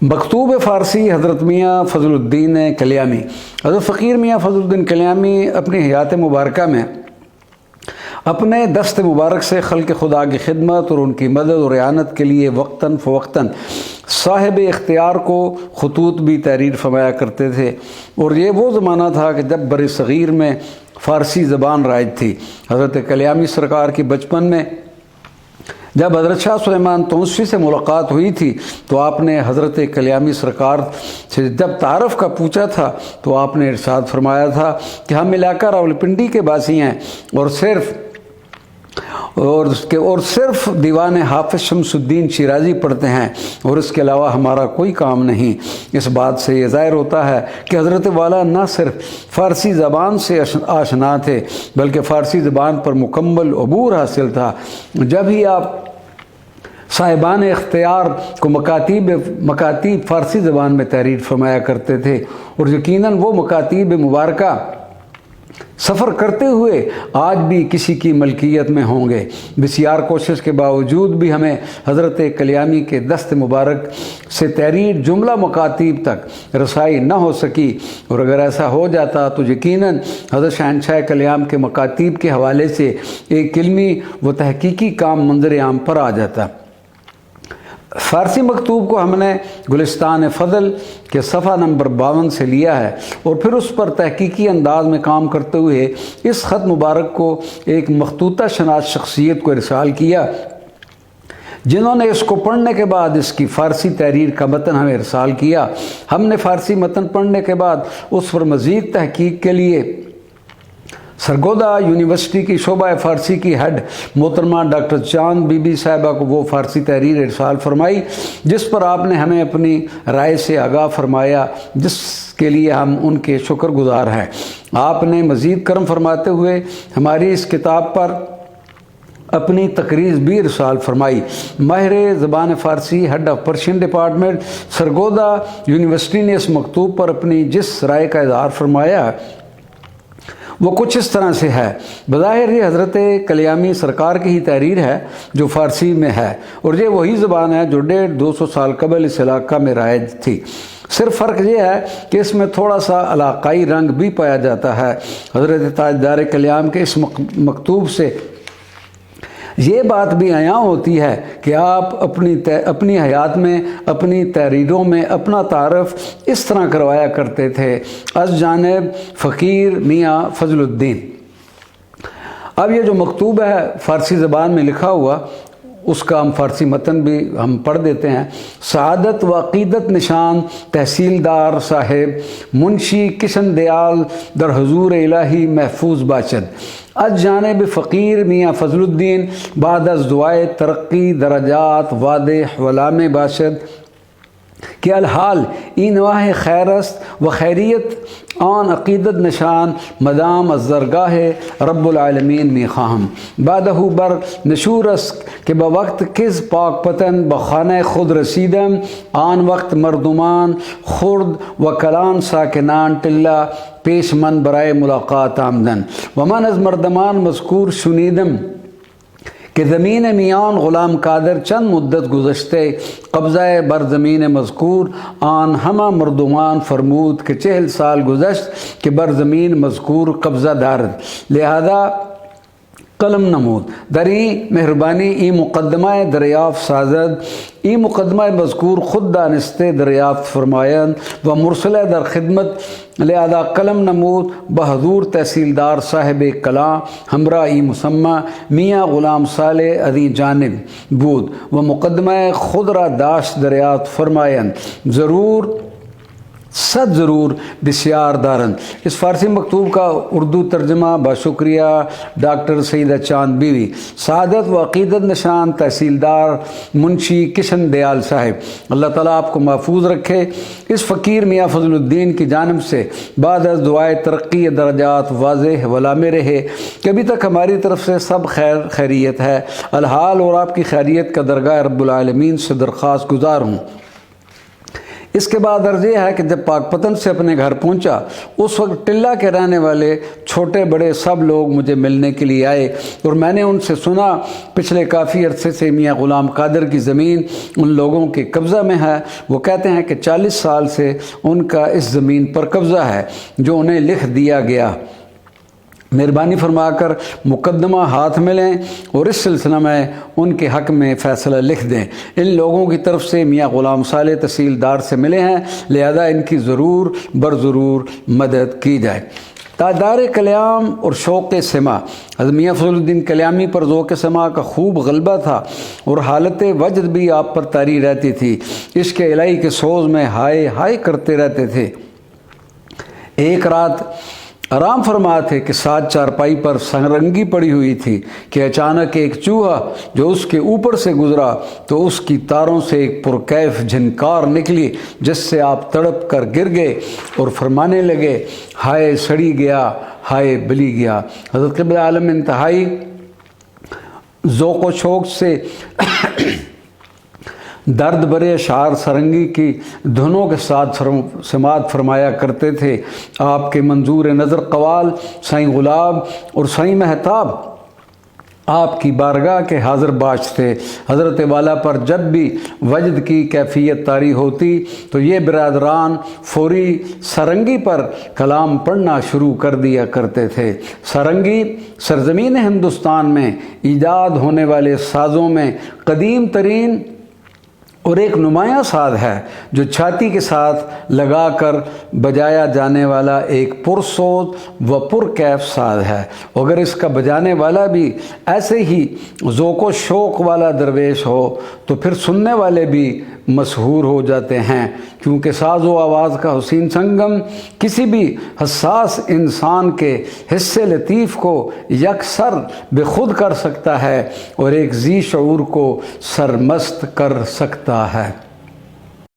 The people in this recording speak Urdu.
مکتوب فارسی حضرت میاں فضل الدین کلیامی۔ حضرت فقیر میاں فضل الدین کلیامی اپنی حیات مبارکہ میں اپنے دست مبارک سے خلق خدا کی خدمت اور ان کی مدد اور اعانت کے لیے وقتاً فوقتاً صاحب اختیار کو خطوط بھی تحریر فرمایا کرتے تھے، اور یہ وہ زمانہ تھا کہ جب بر صغیر میں فارسی زبان رائج تھی۔ حضرت کلیامی سرکار کی بچپن میں جب حضرت شاہ سلیمان تونسوی سے ملاقات ہوئی تھی تو آپ نے حضرت کلیامی سرکار سے جب تعارف کا پوچھا تھا تو آپ نے ارشاد فرمایا تھا کہ ہم علاقہ راولپنڈی کے باسی ہیں اور صرف دیوان حافظ شمس الدین شیرازی پڑھتے ہیں، اور اس کے علاوہ ہمارا کوئی کام نہیں۔ اس بات سے یہ ظاہر ہوتا ہے کہ حضرت والا نہ صرف فارسی زبان سے آشنا تھے بلکہ فارسی زبان پر مکمل عبور حاصل تھا۔ جب ہی آپ صاحبان اختیار کو مکاتیب فارسی زبان میں تحریر فرمایا کرتے تھے، اور یقیناً وہ مکاتیب مبارکہ سفر کرتے ہوئے آج بھی کسی کی ملکیت میں ہوں گے۔ بسیار کوشش کے باوجود بھی ہمیں حضرت کلیامی کے دست مبارک سے تحریر جملہ مکاتیب تک رسائی نہ ہو سکی، اور اگر ایسا ہو جاتا تو یقیناً حضرت شہنشاہ کلیام کے مکاتیب کے حوالے سے ایک علمی و تحقیقی کام منظر عام پر آ جاتا۔ فارسی مکتوب کو ہم نے گلستان فضل کے صفحہ نمبر 52 سے لیا ہے، اور پھر اس پر تحقیقی انداز میں کام کرتے ہوئے اس خط مبارک کو ایک مخطوطہ شناس شخصیت کو ارسال کیا، جنہوں نے اس کو پڑھنے کے بعد اس کی فارسی تحریر کا متن ہمیں ارسال کیا۔ ہم نے فارسی متن پڑھنے کے بعد اس پر مزید تحقیق کے لیے سرگودا یونیورسٹی کی شعبہ فارسی کی ہیڈ محترمہ ڈاکٹر چاند بی بی صاحبہ کو وہ فارسی تحریر ارسال فرمائی جس پر آپ نے ہمیں اپنی رائے سے آگاہ فرمایا، جس کے لیے ہم ان کے شکر گزار ہیں۔ آپ نے مزید کرم فرماتے ہوئے ہماری اس کتاب پر اپنی تقریر بھی ارسال فرمائی۔ ماہر زبان فارسی head of Persian department Sargodha university نے اس مکتوب پر اپنی جس رائے کا اظہار فرمایا وہ کچھ اس طرح سے ہے۔ بظاہر یہ حضرت کلیامی سرکار کی ہی تحریر ہے جو فارسی میں ہے، اور یہ وہی زبان ہے جو 150-200 سال قبل اس علاقہ میں رائج تھی۔ صرف فرق یہ ہے کہ اس میں تھوڑا سا علاقائی رنگ بھی پایا جاتا ہے۔ حضرت تاجدار کلیام کے اس مکتوب سے یہ بات بھی عیاں ہوتی ہے کہ آپ اپنی حیات میں اپنی تحریروں میں اپنا تعارف اس طرح کروایا کرتے تھے: از جانب فقیر میاں فضل الدین۔ اب یہ جو مکتوب ہے فارسی زبان میں لکھا ہوا، اس کا ہم فارسی متن بھی ہم پڑھ دیتے ہیں۔ سعادت و عقیدت نشان تحصیلدار صاحب منشی کشن دیال در حضور الہی محفوظ باشد، از جانب فقیر میاں فضل الدین بعد از دعائے ترقی درجات واضح ولام باشد کہ الحال این نواح خیر است و خیریت آن عقیدت نشان مدام از درگاہ رب العالمین می خواہم، بعدہ بر نشور است کہ بوقت کز پاک پتن بخانہ خود رسیدم، آن وقت مردمان خرد و کلان ساکنان ٹلہ پیش من برائے ملاقات آمدن، و من از مردمان مذکور شنیدم کہ زمین میان غلام قادر چند مدت گزشتے قبضہ بر زمین مذکور آن ہمہ مردمان فرمود کہ 40 سال گزشت کہ بر زمین مذکور قبضہ دارد، لہذا قلم نمود در ای مہربانی ای مقدمہ دریافت سازد، ای مقدمہ مذکور خود دانستے دریافت فرمایند و مرسلہ در خدمت، لہذا قلم نمود بحضور تحصیلدار صاحب کلاں ہمراہ ای مسمہ میاں غلام صالح ادی جانب بود و مقدمہ خود را داشت دریافت فرمایند، ضرور صد ضرور بسیار دارند۔ اس فارسی مکتوب کا اردو ترجمہ باشکریہ ڈاکٹر سیدہ چاند بیوی۔ سعادت و عقیدت نشان تحصیلدار منشی کشن دیال صاحب، اللہ تعالیٰ آپ کو محفوظ رکھے۔ اس فقیر میاں فضل الدین کی جانب سے بعد از دعائے ترقی درجات واضح ولامے رہے کہ ابھی تک ہماری طرف سے سب خیریت ہے، الحال اور آپ کی خیریت کا درگاہ رب العالمین سے درخواست گزار ہوں۔ اس کے بعد عرض یہ ہے کہ جب پاک پتن سے اپنے گھر پہنچا اس وقت ٹلہ کے رہنے والے چھوٹے بڑے سب لوگ مجھے ملنے کے لیے آئے اور میں نے ان سے سنا پچھلے کافی عرصے سے میاں غلام قادر کی زمین ان لوگوں کے قبضہ میں ہے۔ وہ کہتے ہیں کہ 40 سال سے ان کا اس زمین پر قبضہ ہے جو انہیں لکھ دیا گیا۔ مہربانی فرما کر مقدمہ ہاتھ میں لیں اور اس سلسلہ میں ان کے حق میں فیصلہ لکھ دیں۔ ان لوگوں کی طرف سے میاں غلام صالح تحصیلدار سے ملے ہیں، لہذا ان کی ضرور برضرور مدد کی جائے۔ تاجدار کلیام اور شوق سما، حضرت میاں فضل الدین کلیامی پر ذوق سما کا خوب غلبہ تھا اور حالت وجد بھی آپ پر طاری رہتی تھی۔ عشق الہی کے سوز میں ہائے ہائے کرتے رہتے تھے۔ ایک رات آرام فرما تھے کہ ساتھ چارپائی پر سرنگی پڑی ہوئی تھی کہ اچانک ایک چوہا جو اس کے اوپر سے گزرا تو اس کی تاروں سے ایک پرکیف جھنکار نکلی جس سے آپ تڑپ کر گر گئے اور فرمانے لگے، ہائے سڑی گیا، ہائے بلی گیا۔ حضرت قبلہ عالم انتہائی ذوق و شوق سے درد برے اشعار سرنگی کی دھنوں کے ساتھ سماعت فرمایا کرتے تھے۔ آپ کے منظور نظر قوال سائیں غلاب اور سائیں مہتاب آپ کی بارگاہ کے حاضر باش تھے۔ حضرت والا پر جب بھی وجد کی کیفیت طاری ہوتی تو یہ برادران فوری سرنگی پر کلام پڑھنا شروع کر دیا کرتے تھے۔ سرنگی سرزمین ہندوستان میں ایجاد ہونے والے سازوں میں قدیم ترین اور ایک نمایاں ساز ہے جو چھاتی کے ساتھ لگا کر بجایا جانے والا ایک پرسوز و پرکیف ساز ہے۔ اگر اس کا بجانے والا بھی ایسے ہی ذوق و شوق والا درویش ہو تو پھر سننے والے بھی مسحور ہو جاتے ہیں، کیونکہ ساز و آواز کا حسین سنگم کسی بھی حساس انسان کے حصے لطیف کو یکسر بے خود کر سکتا ہے اور ایک ذی شعور کو سرمست کر سکتا ہے۔